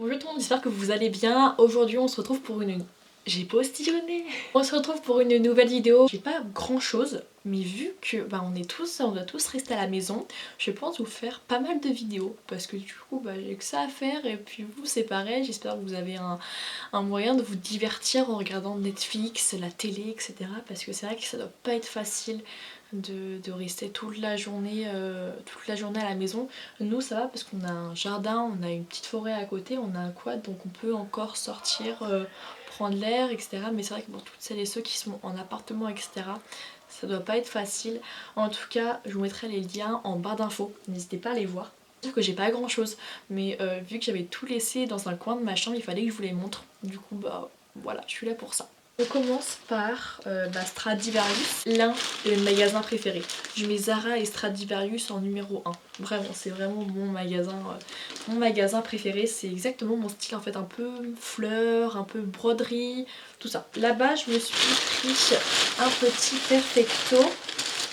Bonjour tout le monde, j'espère que vous allez bien. Aujourd'hui on se retrouve pour une... J'ai postillonné. On se retrouve pour une nouvelle vidéo. J'ai pas grand chose, mais vu que on doit tous rester à la maison, je pense vous faire pas mal de vidéos. Parce que du coup j'ai que ça à faire et puis vous c'est pareil, j'espère que vous avez un moyen de vous divertir en regardant Netflix, la télé, etc. Parce que c'est vrai que ça doit pas être facile de rester toute la journée à la maison. Nous ça va parce qu'on a un jardin, on a une petite forêt à côté, on a un quad donc on peut encore sortir, prendre l'air, etc. Mais c'est vrai que pour toutes celles et ceux qui sont en appartement, etc., ça doit pas être facile. En tout cas, je vous mettrai les liens en barre d'infos, n'hésitez pas à les voir. Sauf que j'ai pas grand chose, mais vu que j'avais tout laissé dans un coin de ma chambre, il fallait que je vous les montre. Du coup, voilà, je suis là pour ça. On commence par Stradivarius, l'un de mes magasins préférés. Je mets Zara et Stradivarius en numéro 1. Vraiment, c'est vraiment mon magasin préféré. C'est exactement mon style en fait, un peu fleurs, un peu broderie, tout ça. Là-bas, je me suis pris un petit perfecto.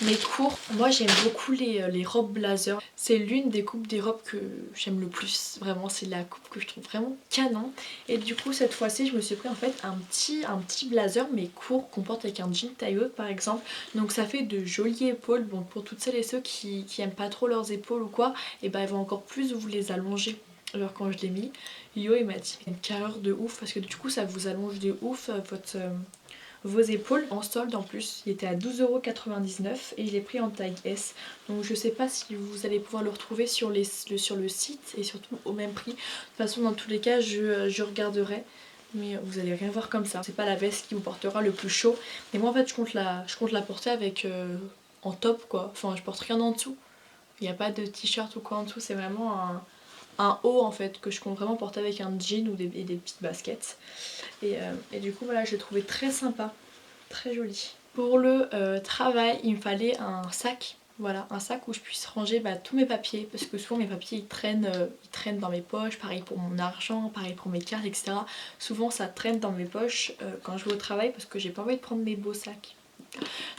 Mais courts. Moi j'aime beaucoup les robes blazer. C'est l'une des coupes des robes que j'aime le plus. Vraiment c'est la coupe que je trouve vraiment canon. Et du coup cette fois-ci je me suis pris en fait un petit blazer mais court qu'on porte avec un jean taille haute par exemple. Donc ça fait de jolies épaules. Bon pour toutes celles et ceux qui aiment pas trop leurs épaules ou quoi, et ben elles vont encore plus vous les allonger. Alors quand je l'ai mis, Yo il m'a dit une carrure de ouf parce que du coup ça vous allonge de ouf vos épaules. En solde en plus, il était à 12,99€ et je l'ai pris en taille S. Donc je sais pas si vous allez pouvoir le retrouver sur le site et surtout au même prix. De toute façon dans tous les cas je regarderai. Mais vous allez rien voir comme ça. C'est pas la veste qui vous portera le plus chaud. Et moi en fait je compte la porter avec en top quoi. Enfin je porte rien en dessous. Il n'y a pas de t-shirt ou quoi en dessous. C'est vraiment un haut en fait que je compte vraiment porter avec un jean ou des petites baskets. Et du coup voilà, je l'ai trouvé très sympa, très joli. Pour le travail, il me fallait un sac. Voilà, un sac où je puisse ranger tous mes papiers, parce que souvent mes papiers ils traînent dans mes poches, pareil pour mon argent, pareil pour mes cartes, etc. Souvent ça traîne dans mes poches quand je vais au travail parce que j'ai pas envie de prendre mes beaux sacs.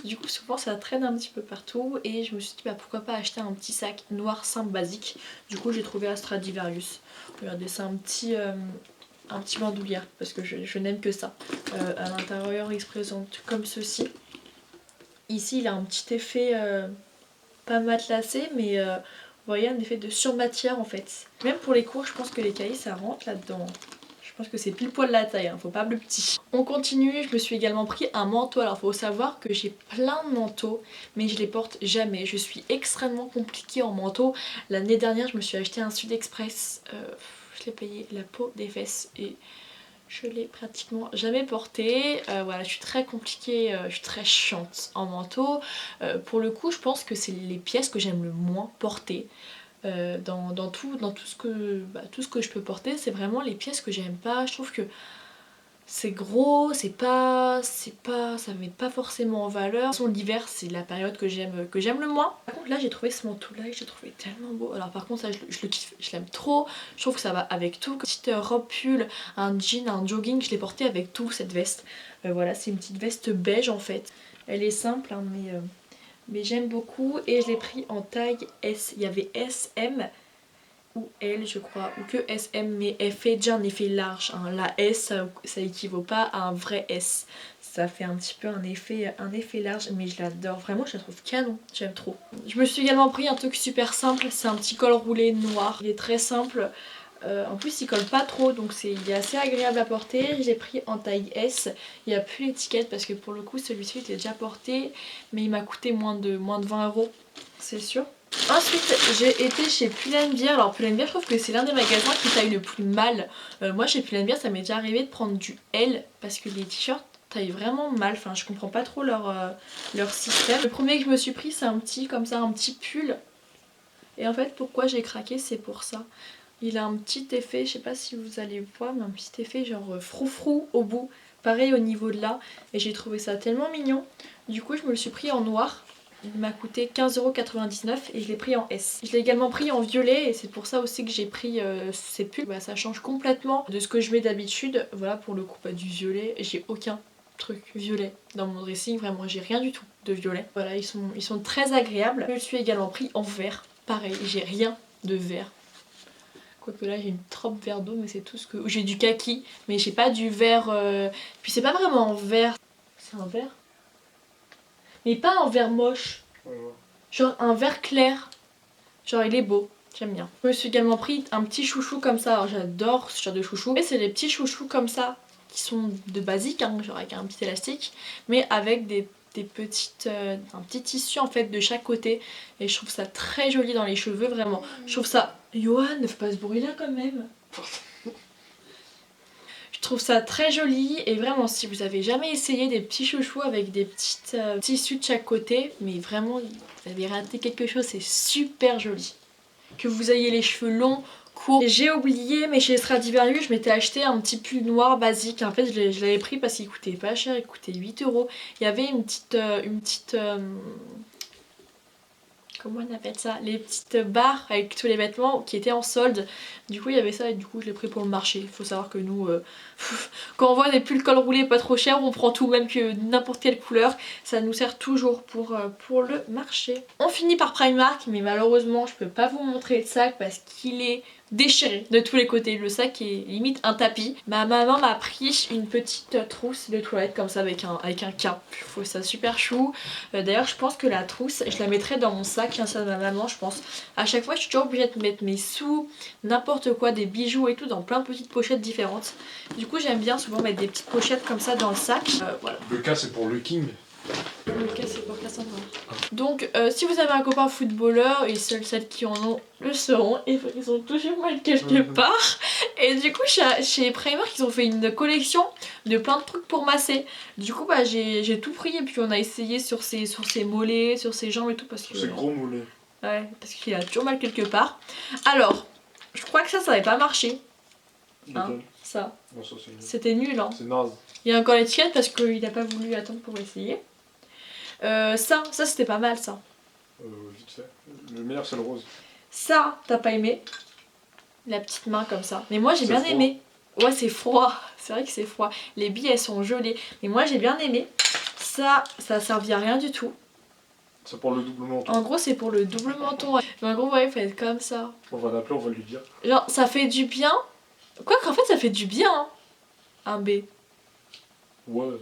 Du coup souvent ça traîne un petit peu partout et je me suis dit pourquoi pas acheter un petit sac noir simple basique. Du coup j'ai trouvé à Stradivarius. Regardez, c'est un petit bandoulière parce que je n'aime que ça. À l'intérieur il se présente comme ceci. Ici il a un petit effet pas matelassé mais vous voyez un effet de surmatière en fait. Même pour les cours je pense que les cahiers ça rentre là-dedans. Je pense que c'est pile poil la taille, hein, faut pas le petit. On continue, je me suis également pris un manteau. Alors faut savoir que j'ai plein de manteaux mais je les porte jamais. Je suis extrêmement compliquée en manteau. L'année dernière je me suis acheté un Sud Express. Je l'ai payé la peau des fesses et je l'ai pratiquement jamais porté. Voilà, je suis très compliquée, je suis très chiante en manteau. Pour le coup, je pense que c'est les pièces que j'aime le moins porter. Dans tout ce que je peux porter, c'est vraiment les pièces que j'aime pas. Je trouve que c'est gros, ça me met pas forcément en valeur. De toute façon l'hiver c'est la période que j'aime le moins. Par contre là j'ai trouvé ce manteau là et j'ai trouvé tellement beau. Alors par contre ça je le kiffe, je l'aime trop. Je trouve que ça va avec tout. Une petite robe pull, un jean, un jogging, je l'ai porté avec tout cette veste. Voilà, c'est une petite veste beige en fait. Elle est simple hein, mais j'aime beaucoup et je l'ai pris en taille S. Il y avait S, M ou L je crois, ou que SM, mais elle fait déjà un effet large, hein. La S ça équivaut pas à un vrai S, ça fait un petit peu un effet large, mais je l'adore, vraiment je la trouve canon, j'aime trop. Je me suis également pris un truc super simple, c'est un petit col roulé noir, il est très simple. En plus il colle pas trop donc il est assez agréable à porter. J'ai pris en taille S, il n'y a plus l'étiquette parce que pour le coup celui-ci il est déjà porté mais il m'a coûté moins de 20€, c'est sûr. Ensuite j'ai été chez Pull&Bear. Alors Pull&Bear je trouve que c'est l'un des magasins qui taille le plus mal. Moi chez Pull&Bear ça m'est déjà arrivé de prendre du L parce que les t-shirts taillent vraiment mal. Enfin je comprends pas trop leur système. Le premier que je me suis pris c'est un petit comme ça, un petit pull. Et en fait pourquoi j'ai craqué c'est pour ça. Il a un petit effet, je sais pas si vous allez voir, mais un petit effet genre froufrou au bout. Pareil au niveau de là. Et j'ai trouvé ça tellement mignon. Du coup je me le suis pris en noir. Il m'a coûté 15,99€ et je l'ai pris en S. Je l'ai également pris en violet et c'est pour ça aussi que j'ai pris ces pulls. Ça change complètement de ce que je mets d'habitude. Voilà pour le coup pas du violet. J'ai aucun truc violet dans mon dressing. Vraiment j'ai rien du tout de violet. Voilà ils sont très agréables. Je me suis également pris en vert. Pareil j'ai rien de vert. Quoique là j'ai une trempe vert d'eau, mais c'est tout ce que... J'ai du kaki, mais j'ai pas du vert... Puis c'est pas vraiment vert. C'est un vert, mais pas un vert moche. Genre un vert clair. Genre il est beau. J'aime bien. Je me suis également pris un petit chouchou comme ça. Alors j'adore ce genre de chouchou. Et c'est des petits chouchous comme ça qui sont de basique, hein, genre avec un petit élastique, mais avec des petites, un petit tissu en fait de chaque côté. Et je trouve ça très joli dans les cheveux, vraiment. Je trouve ça... Johan, ne fais pas ce bruit là quand même. Je trouve ça très joli et vraiment si vous avez jamais essayé des petits chouchous avec des petites tissus de chaque côté, mais vraiment vous avez raté quelque chose, c'est super joli. Que vous ayez les cheveux longs, courts. J'ai oublié, mais chez Stradivarius je m'étais acheté un petit pull noir basique. En fait je l'avais pris parce qu'il coûtait pas cher, il coûtait 8 €. Il y avait une petite comment on appelle ça, les petites barres avec tous les vêtements qui étaient en solde. Du coup il y avait ça et du coup je l'ai pris pour le marché. Il faut savoir que nous quand on voit des pulls col roulé pas trop cher, on prend tout, même que n'importe quelle couleur. Ça nous sert toujours pour le marché. On finit par Primark, mais malheureusement je peux pas vous montrer le sac parce qu'il est déchiré de tous les côtés. Le sac est limite un tapis. Ma maman m'a pris une petite trousse de toilette comme ça avec un cap. Je trouve ça super chou. D'ailleurs je pense que la trousse je la mettrai dans mon sac, hein, ça de ma maman je pense. À chaque fois je suis toujours obligée de mettre mes sous, n'importe quoi, des bijoux et tout dans plein de petites pochettes différentes. Du coup j'aime bien souvent mettre des petites pochettes comme ça dans le sac. Voilà. Le cas c'est pour le King. Le cas c'est pour Cassandra. Donc si vous avez un copain footballeur, et seules celles qui en ont le sauront, et ils ont toujours mal quelque part. Et du coup chez Primark ils ont fait une collection de plein de trucs pour masser. Du coup bah j'ai tout pris et puis on a essayé sur ses mollets, sur ses jambes et tout parce que... C'est gros mollets. Ouais, parce qu'il a toujours mal quelque part. Alors, je crois que ça n'avait pas marché. Hein, ça. Non, ça c'est nul. C'était nul hein. C'est naze. Il y a encore l'étiquette parce qu'il n'a pas voulu attendre pour essayer. Ça c'était pas mal ça. Vite fait. Le meilleur c'est le rose. Ça, t'as pas aimé. La petite main comme ça. Mais moi j'ai bien froid. aimé. Ouais c'est froid. C'est vrai que c'est froid. Les billes elles sont gelées. Mais moi j'ai bien aimé. Ça a servi à rien du tout. C'est pour le double menton. En gros c'est pour le double menton. Ouais. Mais en gros ouais il faut être comme ça. On va l'appeler, on va lui dire. Genre ça fait du bien. Quoi qu'en fait ça fait du bien hein. Un B. Ouais.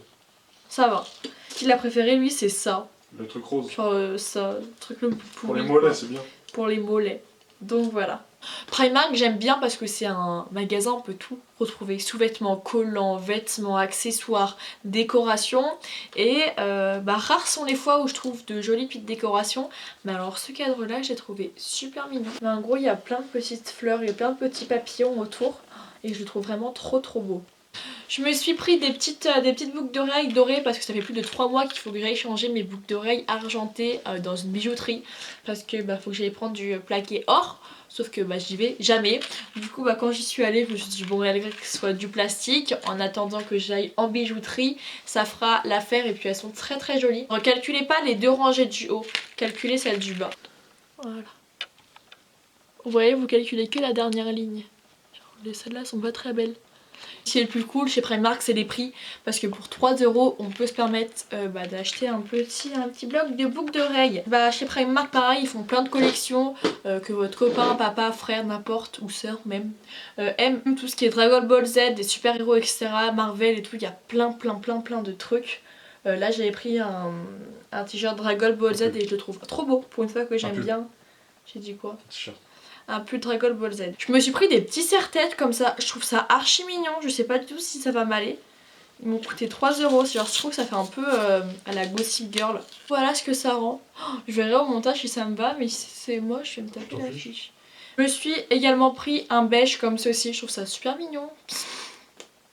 Ça va. Ce qu'il a préféré lui c'est ça. Le truc rose. Genre ça, le truc le plus pourri. Pour les mollets c'est bien. Pour les mollets. Donc voilà. Primark j'aime bien parce que c'est un magasin, on peut tout retrouver. Sous-vêtements, collants, vêtements, accessoires, décorations. Et rares sont les fois où je trouve de jolies petites décorations. Mais alors ce cadre là j'ai trouvé super mignon. Mais en gros il y a plein de petites fleurs et plein de petits papillons autour. Et je le trouve vraiment trop beau. Je me suis pris des petites boucles d'oreilles dorées parce que ça fait plus de 3 mois qu'il faut que j'aille changer mes boucles d'oreilles argentées dans une bijouterie. Parce que faut que j'aille prendre du plaqué or. Sauf que j'y vais jamais. Du coup quand j'y suis allée je me suis dit bon malgré que ce soit du plastique, en attendant que j'aille en bijouterie, ça fera l'affaire et puis elles sont très jolies. Ne calculez pas les 2 rangées du haut, calculez celle du bas. Voilà. Vous voyez, vous calculez que la dernière ligne. Celles-là sont pas très belles. Ce qui est le plus cool chez Primark c'est les prix, parce que pour 3 € on peut se permettre d'acheter un petit bloc de boucles d'oreilles. Chez Primark pareil ils font plein de collections que votre copain, papa, frère, n'importe, ou sœur même aime. Tout ce qui est Dragon Ball Z, des super héros etc, Marvel et tout, il y a plein de trucs. Là j'avais pris un t-shirt Dragon Ball Z et je le trouve trop beau pour une fois que j'aime bien. J'ai dit quoi? Un pull Dragon Ball Z. Je me suis pris des petits serre-têtes comme ça, je trouve ça archi mignon, je sais pas du tout si ça va m'aller. Ils m'ont coûté 3 €, genre je trouve que ça fait un peu à la Gossip Girl. Voilà ce que ça rend. Je verrai au montage si ça me va, mais si c'est moche, je vais me taper la fiche. Je me suis également pris un beige comme ceci, je trouve ça super mignon.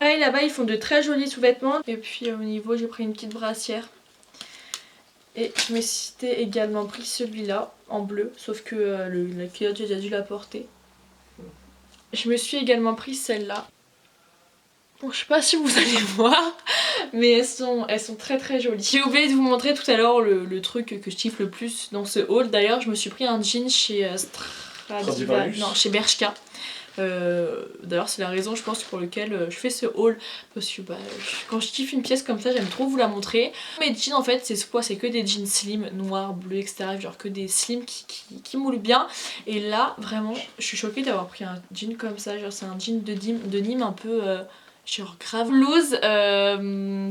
Pareil là-bas ils font de très jolis sous-vêtements. Et puis au niveau j'ai pris une petite brassière. Et je me suis également pris celui-là en bleu, sauf que la culotte j'ai déjà dû la porter. Je me suis également pris celle-là. Bon, je sais pas si vous allez voir, mais elles sont très jolies. J'ai oublié de vous montrer tout à l'heure le truc que je kiffe le plus dans ce haul. D'ailleurs je me suis pris un jean chez Stradivarius. Non, chez Bershka. D'ailleurs c'est la raison je pense pour laquelle je fais ce haul, parce que bah, quand je kiffe une pièce comme ça j'aime trop vous la montrer. Mes jeans en fait c'est quoi? C'est que des jeans slim, noirs, bleus, etc. Genre que des slims qui moulent bien. Et là vraiment je suis choquée d'avoir pris un jean comme ça, genre c'est un jean de Nîmes un peu... genre grave loose,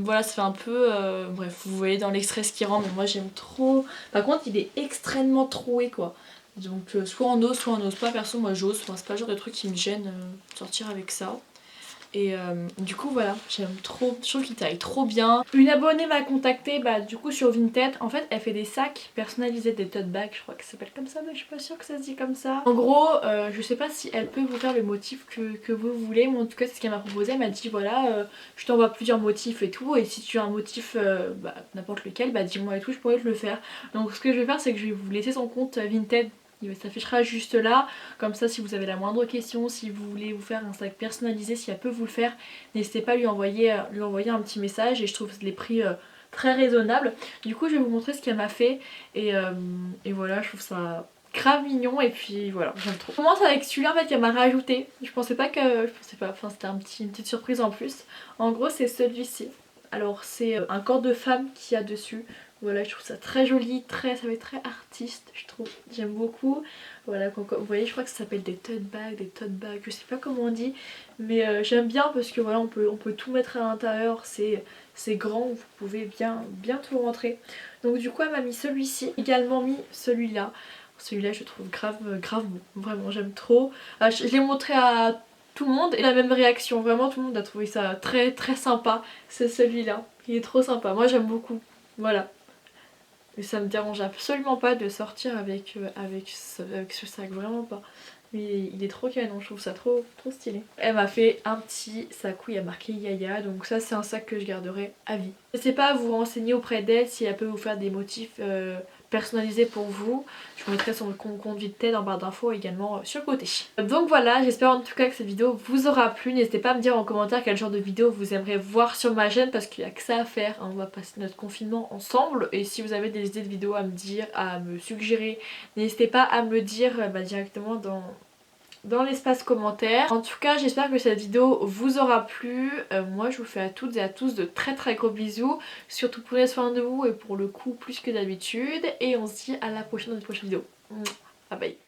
voilà ça fait un peu, bref vous voyez dans l'extrait ce qui rend, mais moi j'aime trop. Par contre il est extrêmement troué quoi, donc soit on ose pas, perso moi j'ose, enfin, c'est pas le genre de truc qui me gêne de sortir avec ça. Et du coup voilà, j'aime trop, je trouve qu'il taille trop bien. Une abonnée m'a contacté bah, du coup sur Vinted. En fait elle fait des sacs personnalisés, des tote bags, je crois que ça s'appelle comme ça, mais je suis pas sûre que ça se dit comme ça. En gros je sais pas si elle peut vous faire le motif que vous voulez, mais en tout cas c'est ce qu'elle m'a proposé. Elle m'a dit voilà je t'envoie plusieurs motifs et tout, et si tu as un motif bah, n'importe lequel, bah dis-moi et tout, je pourrais te le faire. Donc ce que je vais faire c'est que je vais vous laisser son compte Vinted, il s'affichera juste là, comme ça si vous avez la moindre question, si vous voulez vous faire un sac personnalisé, si elle peut vous le faire, n'hésitez pas à lui envoyer un petit message, et je trouve les prix très raisonnables. Du coup je vais vous montrer ce qu'elle m'a fait, et voilà, je trouve ça grave mignon, et puis voilà, j'aime trop. Je commence avec celui-là en fait qu'elle m'a rajouté, je pensais pas, enfin c'était une petite surprise en plus. En gros c'est celui-ci. Alors c'est un corps de femme qu'il y a dessus. Voilà, je trouve ça très joli, ça fait très artiste, je trouve, j'aime beaucoup. Voilà, vous voyez, je crois que ça s'appelle des tote bags, je sais pas comment on dit, mais j'aime bien parce que voilà, on peut tout mettre à l'intérieur, c'est grand, vous pouvez bien tout rentrer. Donc du coup, elle m'a mis celui-ci, également mis celui-là. Celui-là, je trouve grave beau, vraiment, j'aime trop. Je l'ai montré à tout le monde et la même réaction, vraiment tout le monde a trouvé ça très sympa, c'est celui-là. Il est trop sympa, moi j'aime beaucoup, voilà. Et ça me dérange absolument pas de sortir avec ce sac, vraiment pas. Mais il est trop canon, je trouve ça trop stylé. Elle m'a fait un petit sac où il y a marqué Yaya, donc ça c'est un sac que je garderai à vie. N'hésitez pas à vous renseigner auprès d'elle si elle peut vous faire des motifs personnalisés pour vous. Je vous mettrai son compte Vinted en barre d'infos également sur le côté. Donc voilà, j'espère en tout cas que cette vidéo vous aura plu. N'hésitez pas à me dire en commentaire quel genre de vidéo vous aimeriez voir sur ma chaîne, parce qu'il n'y a que ça à faire. On va passer notre confinement ensemble, et si vous avez des idées de vidéos à me dire, à me suggérer, n'hésitez pas à me le dire directement dans l'espace commentaire. En tout cas j'espère que cette vidéo vous aura plu. Moi je vous fais à toutes et à tous de très gros bisous. Surtout prenez soin de vous, et pour le coup plus que d'habitude. Et on se dit à la prochaine dans une prochaine vidéo. Bye bye.